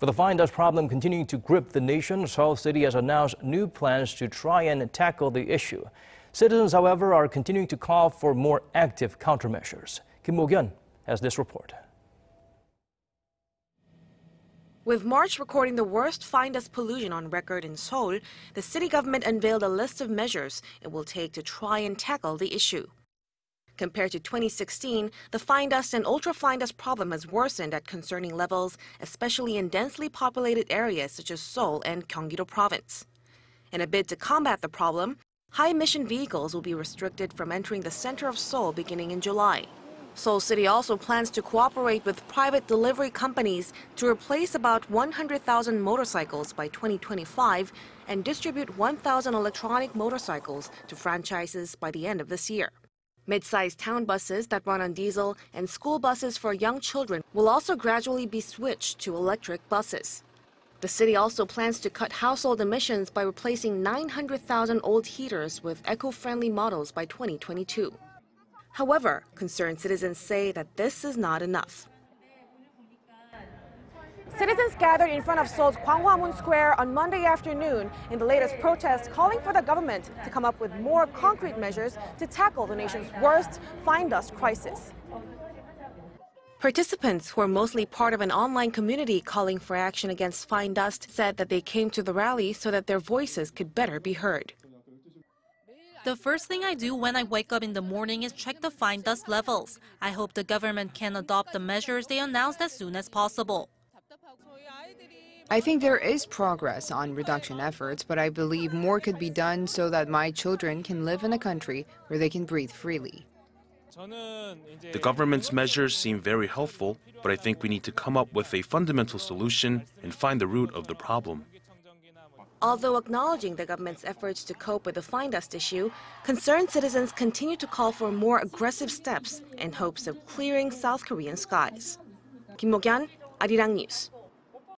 With the fine dust problem continuing to grip the nation, Seoul City has announced new plans to try and tackle the issue. Citizens, however, are continuing to call for more active countermeasures. Mok-yeon has this report. With March recording the worst fine dust pollution on record in Seoul, the city government unveiled a list of measures it will take to try and tackle the issue. Compared to 2016, the fine dust and ultra-fine dust problem has worsened at concerning levels, especially in densely populated areas such as Seoul and Gyeonggi-do Province. In a bid to combat the problem, high-emission vehicles will be restricted from entering the center of Seoul beginning in July. Seoul City also plans to cooperate with private delivery companies to replace about 100,000 motorcycles by 2025 and distribute 1,000 electronic motorcycles to franchises by the end of this year. Mid-sized town buses that run on diesel and school buses for young children will also gradually be switched to electric buses. The city also plans to cut household emissions by replacing 900,000 old heaters with eco-friendly models by 2022. However, concerned citizens say that this is not enough. Citizens gathered in front of Seoul's Gwanghwamun Square on Monday afternoon in the latest protest calling for the government to come up with more concrete measures to tackle the nation's worst fine dust crisis. Participants, who are mostly part of an online community calling for action against fine dust, said that they came to the rally so that their voices could better be heard. The first thing I do when I wake up in the morning is check the fine dust levels. I hope the government can adopt the measures they announced as soon as possible. I think there is progress on reduction efforts, but I believe more could be done so that my children can live in a country where they can breathe freely. The government's measures seem very helpful, but I think we need to come up with a fundamental solution and find the root of the problem. Although acknowledging the government's efforts to cope with the fine dust issue, concerned citizens continue to call for more aggressive steps in hopes of clearing South Korean skies. Mok-yeon, Arirang News.